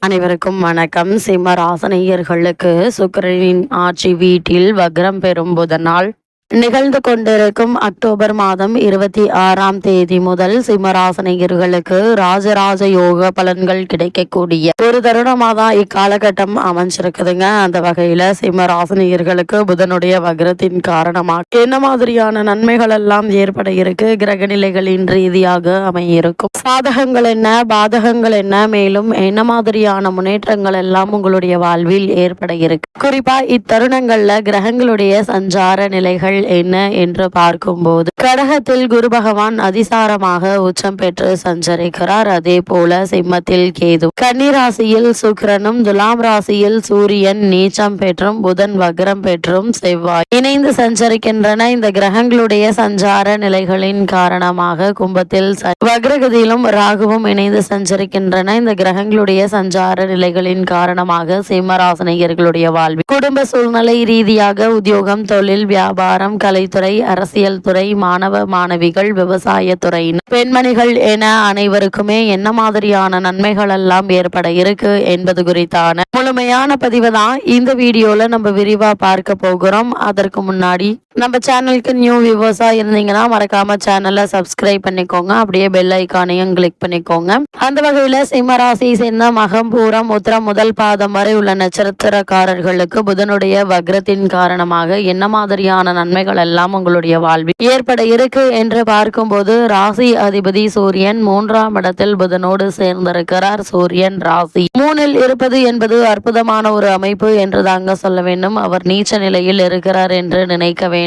அனைவருக்கும் வணக்கம். சிம்ம ராசினியர்களுக்கு சுக்கிரனின் ஆட்சி வீட்டில் வக்ரம் பெறும் புதனால் நிகழ்ந்து கொண்டிருக்கும் அக்டோபர் மாதம் 26ஆம் தேதி முதல் சிம்மராசினியர்களுக்கு ராஜராஜ யோக பலன்கள் கிடைக்கக்கூடிய ஒரு தருணமாக தான் இக்காலகட்டம் அமைஞ்சிருக்குதுங்க. அந்த வகையில சிம்மராசினியர்களுக்கு புதனுடைய வக்ரத்தின் காரணமாக என்ன மாதிரியான நன்மைகள் எல்லாம் ஏற்பட இருக்கு, கிரக நிலைகளின் ரீதியாக அமையிருக்கும், சாதகங்கள் என்ன, பாதகங்கள் என்ன, மேலும் என்ன மாதிரியான முன்னேற்றங்கள் எல்லாம் உங்களுடைய வாழ்வில் ஏற்பட இருக்கு. குறிப்பா இத்தருணங்கள்ல கிரகங்களுடைய சஞ்சார நிலைகள் என்ன என்று பார்க்கும்போது கடகத்தில் குரு பகவான் அதிசாரமாக உச்சம் பெற்று சஞ்சரிக்கிறார். அதே போல சிம்மத்தில் கேது, கன்னி ராசியில் சுக்கிரனும், துலாம் ராசியில் சூரியன் நீச்சம் பெற்றும், புதன் வக்ரம் பெற்றும், செவ்வாய் இணைந்து சஞ்சரிக்கின்றன. இந்த கிரகங்களுடைய சஞ்சார நிலைகளின் காரணமாக கும்பத்தில் வக்ரகதியிலும் ராகுவும் இணைந்து சஞ்சரிக்கின்றன. இந்த கிரகங்களுடைய சஞ்சார நிலைகளின் காரணமாக சிம்மராசினியர்களுடைய வாழ்வில் குடும்ப சூழ்நிலை ரீதியாக உத்தியோகம், தொழில், வியாபாரம், கலைத்துறை, அரசியல் துறை, மாணவ மாணவிகள், விவசாய துறை, பெண்மணிகள் என அனைவருக்குமே என்ன மாதிரியான நன்மைகள் எல்லாம் ஏற்பட இருக்கு என்பது குறித்தான முழுமையான பதிவு தான் இந்த வீடியோல நம்ம விரிவா பார்க்க போகிறோம். அதற்கு முன்னாடி நம்ம சேனலுக்கு நியூ வியூவர்ஸா இருந்தீங்கன்னா மறக்காம சேனலை சப்ஸ்கிரைப் பண்ணிக்கோங்க. அப்படியே பெல் ஐக்கானையும் கிளிக் பண்ணிக்கோங்க. அந்த வகையில சிம்ம ராசி சேர்ந்த மகம், பூரம், உத்திரம் முதல் பாதம் வரை உள்ள நட்சத்திரக்காரர்களுக்கு புதனுடைய வக்ரத்தின் காரணமாக என்ன மாதிரியான நன்மைகள் எல்லாம் உங்களுடைய வாழ்வில் ஏற்பட இருக்கு என்று பார்க்கும்போது ராசி அதிபதி சூரியன் 3ஆம் இடத்தில் புதனோடு சேர்ந்திருக்கிறார். சூரியன் ராசி 3இல் இருப்பது என்பது அற்புதமான ஒரு அமைப்பு என்று தாங்க சொல்ல வேண்டும். அவர் நீச்ச நிலையில் இருக்கிறார் என்று நினைக்க வேண்டாங்க.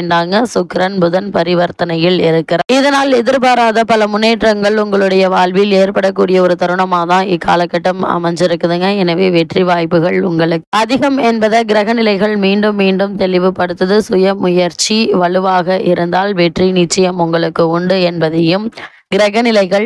சுக்கிரன் புதன் பரிவர்த்தனையில் இருக்கிறார். இதனால் எதிர்பாராத பல முன்னேற்றங்கள் உங்களுடைய வாழ்வில் ஏற்படக்கூடிய ஒரு தருணமாக தான் இக்காலகட்டம் அமைஞ்சிருக்குதுங்க. எனவே வெற்றி வாய்ப்புகள் உங்களுக்கு அதிகம் என்பதை கிரக நிலைகள் மீண்டும் மீண்டும் தெளிவுபடுத்துது. சுய முயற்சி வலுவாக இருந்தால் வெற்றி நிச்சயம் உங்களுக்கு உண்டு என்பதையும் கிரக நிலைகள்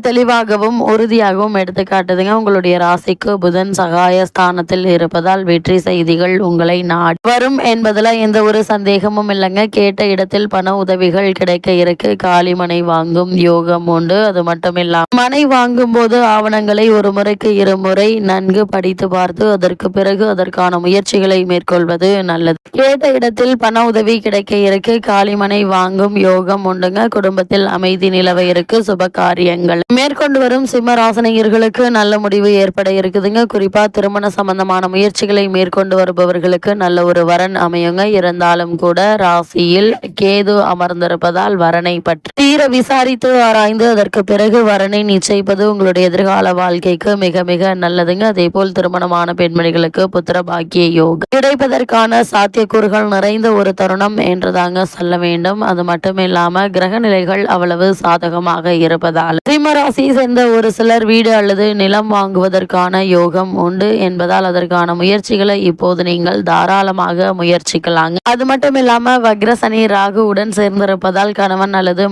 தெளிவாகவும் உறுதியாகவும் எடுத்துக்காட்டுதுங்க. உங்களுடைய ராசிக்கு புதன் சகாய ஸ்தானத்தில் இருப்பதால் வெற்றி செய்திகள் உங்களை நாடி வரும் என்பதுல எந்த ஒரு சந்தேகமும் இல்லைங்க. கேட்ட இடத்தில் பண உதவிகள் கிடைக்க இருக்கு. காலி மனை வாங்கும் யோகம் உண்டு. அது மட்டும் இல்லாமல் மனை வாங்கும் போது ஆவணங்களை ஒரு முறைக்கு இருமுறை நன்கு படித்து பார்த்து அதற்கு பிறகு அதற்கான முயற்சிகளை மேற்கொள்வது நல்லது. கேட்ட இடத்தில் பண உதவி கிடைக்க இருக்கு. காலிமனை வாங்கும் யோகம் உண்டுங்க. குடும்பத்தில் அமைதி நிலவ இருக்கு. சுப காரியங்கள் மேற்கொண்டு வரும் சிம்ம ராசினியர்களுக்கு நல்ல முடிவு ஏற்பட இருக்குதுங்க. குறிப்பா திருமண சம்பந்தமான முயற்சிகளை மேற்கொண்டு வருபவர்களுக்கு நல்ல ஒரு வரன் அமையுங்க. இருந்தாலும் கூட ராசியில் கேது அமர்ந்திருப்பதால் வரனை பற்றி தீர விசாரித்து ஆராய்ந்து அதற்கு பிறகு வரனை நிச்சயிப்பது உங்களுடைய எதிர்கால வாழ்க்கைக்கு மிக மிக நல்லதுங்க. அதே போல் திருமணமான பெண்மணிகளுக்கு புத்திர பாக்கிய யோகம் கிடைப்பதற்கான சாத்தியக்கூறுகள் நிறைந்த ஒரு தருணம் என்றுதாங்க சொல்ல வேண்டும். அது மட்டும் இல்லாம கிரக நிலைகள் அவ்வளவு சாதகமாக இருப்பதால் சிம்மராசி சேர்ந்த ஒரு சிலர் வீடு அல்லது நிலம் வாங்குவதற்கான யோகம் உண்டு என்பதால் அதற்கான முயற்சிகளை இப்போது நீங்கள் தாராளமாக முயற்சிக்கலாங்க. அது மட்டும் இல்லாம வக்ரசனி ராகு உடன் சேர்ந்திருப்பதால் கணவன் அல்லது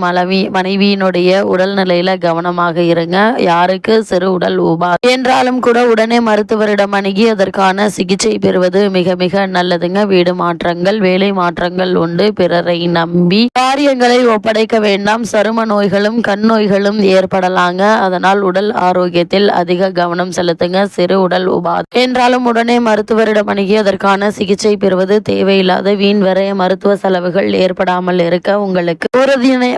மனைவியினுடைய உடல்நிலையில கவனமாக இருங்க. யாருக்கு சிறு உடல் என்றாலும் கூட உடனே மருத்துவரிடம் அணுகி அதற்கான சிகிச்சை பெறுவது மிக மிக நல்லதுங்க. வீடு மாற்றங்கள், வேலை மாற்றங்கள் உண்டு. பிறரை நம்பி காரியங்களை ஒப்படைக்க வேண்டாம். சரும நோய்களும் கண் நோய்களும் ஏற்படலாங்க. அதனால் உடல் ஆரோக்கியத்தில் அதிக கவனம் செலுத்துங்க. சிறு உடல் என்றாலும் உடனே மருத்துவரிடம் அணுகி அதற்கான சிகிச்சை பெறுவது தேவையில்லாத வீண் வரைய மருத்துவ செலவுகள் ஏற்படாமல் இருக்க உங்களுக்கு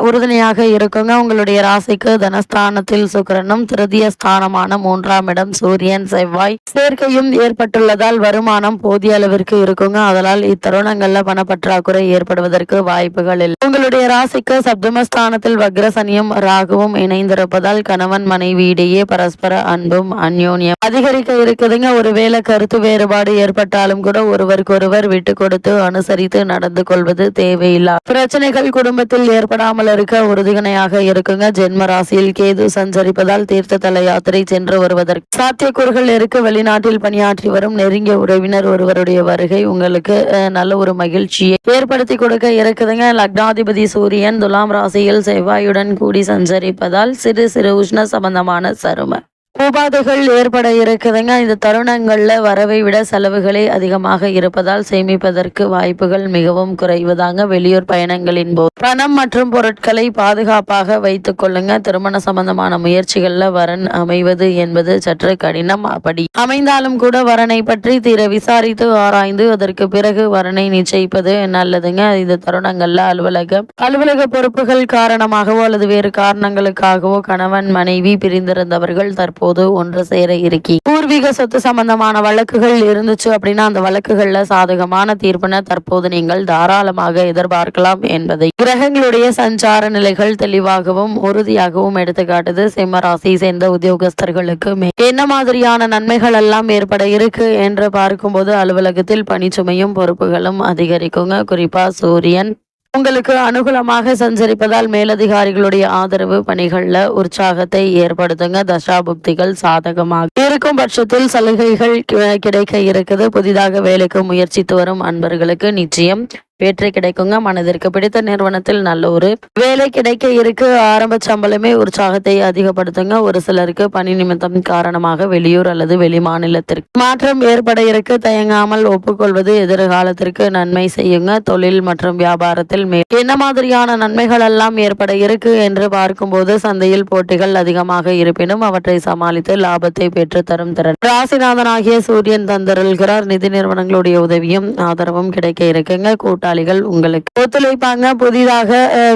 உறுதுணையாக இருக்குங்க. உங்களுடைய ராசிக்கு தனஸ்தானத்தில் சுக்கிரனும், திருதிய ஸ்தானமான 3ஆம் இடம் சூரியன் செவ்வாய் சேர்க்கையும் ஏற்பட்டுள்ளதால் வருமானம் போதிய அளவிற்கு இருக்குங்க. அதனால் இத்தருணங்கள்ல பணப்பற்றாக்குறை ஏற்படுவதற்கு வாய்ப்புகள் இல்லை. உங்களுடைய ராசிக்கு சப்தமஸ்தானத்தில் வக்ரசனியும் ராகுவும் இணைந்திருப்பதால் கணவன் மனைவியிடையே பரஸ்பர அன்பும் அந்யோன்யம் அதிகரிக்க இருக்குதுங்க. ஒருவேளை கருத்து வேறுபாடு ஏற்பட்டாலும் கூட ஒருவருக்கொருவர் விட்டு கொடுத்து அனுசரித்து நடந்து கொள்வது தேவையில்லா பிரச்சனைகள் குடும்பத்தில் ஏற்படாமல் இருக்க உறுதுணையாக இருக்குங்க. ஜென்ம ராசியில் கேது சஞ்சரிப்பதால் தீர்த்த தல யாத்திரை சென்று வருவதற்கு சாத்தியக்கூறுகள் இருக்கு. வெளிநாட்டில் பணியாற்றி வரும் நெருங்கிய உறவினர் ஒருவருடைய வருகை உங்களுக்கு நல்ல ஒரு மகிழ்ச்சியை ஏற்படுத்தி கொடுக்க இருக்குதுங்க. லக்னாதிபதி சூரியன் துலாம் ராசியில் செவ்வாயுடன் கூடி சஞ்சரிப்பதால் சிறு சிறு உஷ்ண சம்பந்தமான சரும உபாதைகள் ஏற்பட இருக்குதுங்க. இந்த தருணங்கள்ல வரவை விட செலவுகளே அதிகமாக இருப்பதால் சேமிப்பதற்கு வாய்ப்புகள் மிகவும் குறைவுதாங்க. வெளியூர் பயணங்களின் போது பணம் மற்றும் பொருட்களை பாதுகாப்பாக வைத்துக் கொள்ளுங்க. திருமண சம்பந்தமான முயற்சிகள்ல வரன் அமைவது என்பது சற்று கடினம். அப்படி அமைந்தாலும் கூட வரனை பற்றி தீர விசாரித்து ஆராய்ந்து அதற்கு பிறகு வரனை நிச்சயிப்பது நல்லதுங்க. இந்த தருணங்கள்ல அலுவலக பொறுப்புகள் காரணமாகவோ அல்லது வேறு காரணங்களுக்காகவோ கணவன் மனைவி பிரிந்திருந்தவர்கள் தற்போது ஒன்று சேர இருக்கி பூர்வீக சொத்து சம்பந்தமான வழக்குகள் இருந்துச்சு அப்படின்னா அந்த வழக்குகள்ல சாதகமான தீர்ப்பினை தற்போது நீங்கள் தாராளமாக எதிர்பார்க்கலாம் என்பதை கிரகங்களுடைய சஞ்சார நிலைகள் தெளிவாகவும் உறுதியாகவும் எடுத்துக்காட்டுது. சிம்ம ராசி சேர்ந்த உத்தியோகஸ்தர்களுக்கு என்ன மாதிரியான நன்மைகள் எல்லாம் ஏற்பட இருக்கு என்று பார்க்கும்போது அலுவலகத்தில் பணிச்சுமையும் பொறுப்புகளும் அதிகரிக்குங்க. குறிப்பா சூரியன் உங்களுக்கு அனுகூலமாக சஞ்சரிப்பதால் மேலதிகாரிகளுடைய ஆதரவு பணிகள்ல உற்சாகத்தை ஏற்படுத்துங்க. தசாபுக்திகள் சாதகமாக இருக்கும் பட்சத்தில் சலுகைகள் கிடைக்க இருக்குது. புதிதாக வேலைக்கு முயற்சித்து வரும் அன்பர்களுக்கு நிச்சயம் வெற்றி கிடைக்குங்க. மனதிற்கு பிடித்த நிறுவனத்தில் நல்ல ஒரு வேலை கிடைக்க இருக்கு. ஆரம்ப சம்பளமே உற்சாகத்தை அதிகப்படுத்துங்க. ஒரு சிலருக்கு பணி நிமித்தம் காரணமாக வெளியூர் அல்லது வெளி மாநிலத்திற்கு மாற்றம் ஏற்பட இருக்கு. தயங்காமல் ஒப்புக்கொள்வது எதிர்காலத்திற்கு நன்மை செய்யுங்க. தொழில் மற்றும் வியாபாரத்தில் என்ன மாதிரியான நன்மைகள் எல்லாம் ஏற்பட இருக்கு என்று பார்க்கும்போது சந்தையில் போட்டிகள் அதிகமாக இருப்பினும் அவற்றை சமாளித்து லாபத்தை பெற்று தரும் திறன் ராசிநாதனாகிய சூரியன் தந்தருள்கிறார். நிதி நிறுவனங்களுடைய உதவியும் ஆதரவும் கிடைக்க இருக்குங்க. கூட்டாளிகள் உங்களுக்கு ஒத்துழைப்பாங்க. புதிதாக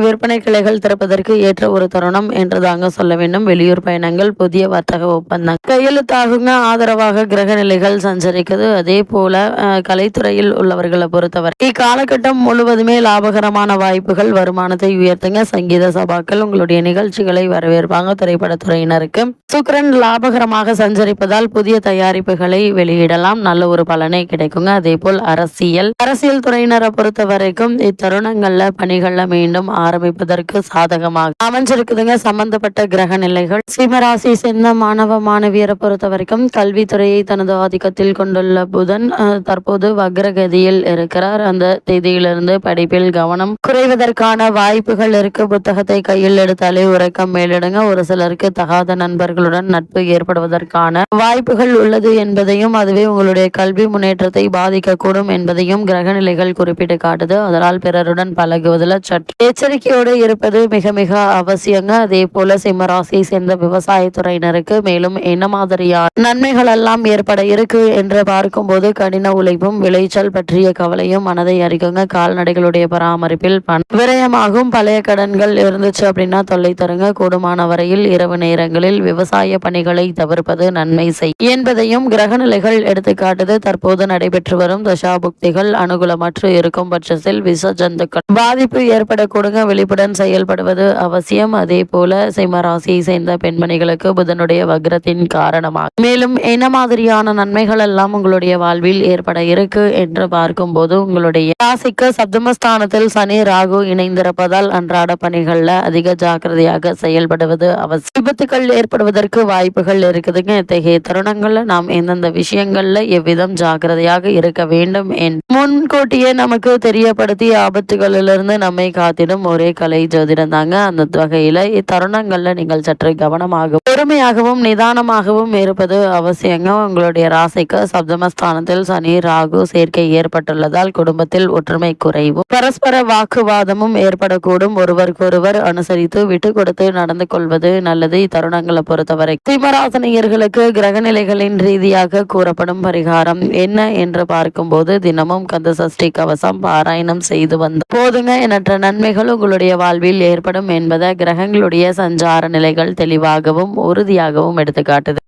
விற்பனை கிளைகள் திறப்பதற்கு ஏற்ற ஒரு தருணம் என்று தாங்க சொல்ல வேண்டும். வெளியூர் பயணங்கள் புதிய வர்த்தக ஒப்பந்தம் கையெழுத்தாகுங்க. ஆதரவாக கிரக நிலைகள் சஞ்சரிக்குது. அதே போல கலைத்துறையில் உள்ளவர்களை பொறுத்தவரை இக்காலகட்டம் முழுவதுமே லாபகரமான வாய்ப்புகள் வருமானத்தை உயர்த்துங்க. சங்கீத சபாக்கள் உங்களுடைய நிகழ்ச்சிகளை வரவேற்பாங்க. திரைப்படத்துறையினருக்கு சுக்கிரன் லாபகரமாக சஞ்சரிப்பதால் புதிய தயாரிப்புகளை வெளியிடலாம். நல்ல ஒரு பலனை கிடைக்குங்க. அதே போல் அரசியல் துறையினரை பொறுத்த வரைக்கும் இத்தருணங்கள்ல பணிகள்ல மீண்டும் ஆரம்பிப்பதற்கு சாதகமாக அமைஞ்சிருக்குதுங்க. சம்பந்தப்பட்ட கிரக நிலைகள் சிம்மராசி சேர்ந்த மாணவ மாணவியரை பொறுத்த வரைக்கும் கல்வித்துறையை தனது ஆதிக்கத்தில் கொண்டுள்ள புதன் தற்போது வக்ரகதியில் இருக்கிறார். அந்த தேதியிலிருந்து படிப்பில் கவனம் குறைவதற்கான வாய்ப்புகள் இருக்கு. புத்தகத்தை கையில் எடுத்தாலே உறக்கம் மேலிடுங்க. ஒரு சிலருக்கு தகாத நண்பர்களுடன் நட்பு ஏற்படுவதற்கான வாய்ப்புகள் உள்ளது என்பதையும் அதுவே உங்களுடைய கல்வி முன்னேற்றத்தை பாதிக்கக்கூடும் என்பதையும் கிரக நிலைகள் குறிப்பிட்டு காட்டுது. அதனால் பிறருடன் பழகுவதில் சற்று எச்சரிக்கையோடு இருப்பது மிக மிக அவசியங்க. அதே போல சிம்மராசியை சேர்ந்த விவசாயத்துறையினருக்கு மேலும் என்ன மாதிரியான நன்மைகள் எல்லாம் ஏற்பட இருக்கு என்று பார்க்கும்போது கடின உழைப்பும் விளைச்சல் பற்றிய கவலையும் மனதை அறிக்குங்க. கால்நடைகளுடைய பராமரிப்பில் விரயமாகும். பழைய கடன்கள் இருந்துச்சு அப்படின்னா தொல்லை தருங்க. கூடுமான வரையில் இரவு நேரங்களில் விவசாய பணிகளை தவிர்ப்பது நன்மை செய் என்பதையும் கிரக நிலைகள் எடுத்துக்காட்டுது. தற்போது நடைபெற்று வரும் தசாபுக்திகள் அனுகூலமற்று இருக்கும் பட்சத்தில் விஷ ஜந்துக்கள் பாதிப்பு ஏற்படக்கூடுங்க. விழிப்புடன் செயல்படுவது அவசியம். அதே போல சிம்ம ராசியை சேர்ந்த பெண்மணிகளுக்கு புதனுடைய வக்ரத்தின் காரணமாக மேலும் என்ன மாதிரியான நன்மைகள் எல்லாம் உங்களுடைய வாழ்வில் ஏற்பட இருக்கு என்று பார்க்கும்போது உங்களுடைய ராசிக்கு சப்தமஸ்தானத்தில் சனி ராகு இணைந்திருப்பதால் அன்றாட பணிகள்ல அதிக ஜாக்கிரதையாக செயல்படுவது அவசியம். விபத்துக்கள் ஏற்படுவதற்கு வாய்ப்புகள் இருக்குதுங்க. இத்தகைய தருணங்கள்ல நாம் எந்தெந்த விஷயங்கள்ல எவ்விதம் ஜாக்கிரதையாக இருக்க வேண்டும் என்று முன்கூட்டியே நமக்கு தெரியப்படுத்தி ஆபத்துகளிலிருந்து நம்மை காத்திடும் ஒரே கலை ஜோதிடம் தாங்க. அந்த வகையில இத்தருணங்கள்ல நீங்கள் சற்று கவனமாகவும் பொறுமையாகவும் நிதானமாகவும் இருப்பது அவசியங்க. உங்களுடைய ராசிக்கு சப்தமஸ்தானத்தில் சனி ராகு சேர்க்கை ஏற்பட்டுள்ளதால் குடும்பத்தில் ஒற்றுமை குறைவும் பரஸ்பர வாக்குவாதமும் ஏற்படக்கூடும். ஒருவருக்கொருவர் அனுசரித்து விட்டு கொடுத்து நடந்து கொள்வது நல்லது. இத்தருணங்களை பொறுத்தவரை சிம்மராசினியர்களுக்கு கிரகநிலைகளின் ரீதியாக கூறப்படும் பரிகாரம் என்ன என்று பார்க்கும்போது தினமும் கந்த சஷ்டி கவசம் பாராயணம் செய்து வந்த போதுங்க எண்ணற்ற நன்மைகள் உங்களுடைய வாழ்வில் ஏற்படும் என்பதை கிரகங்களுடைய சஞ்சார நிலைகள் தெளிவாகவும் உறுதியாகவும் எடுத்துக்காட்டுது.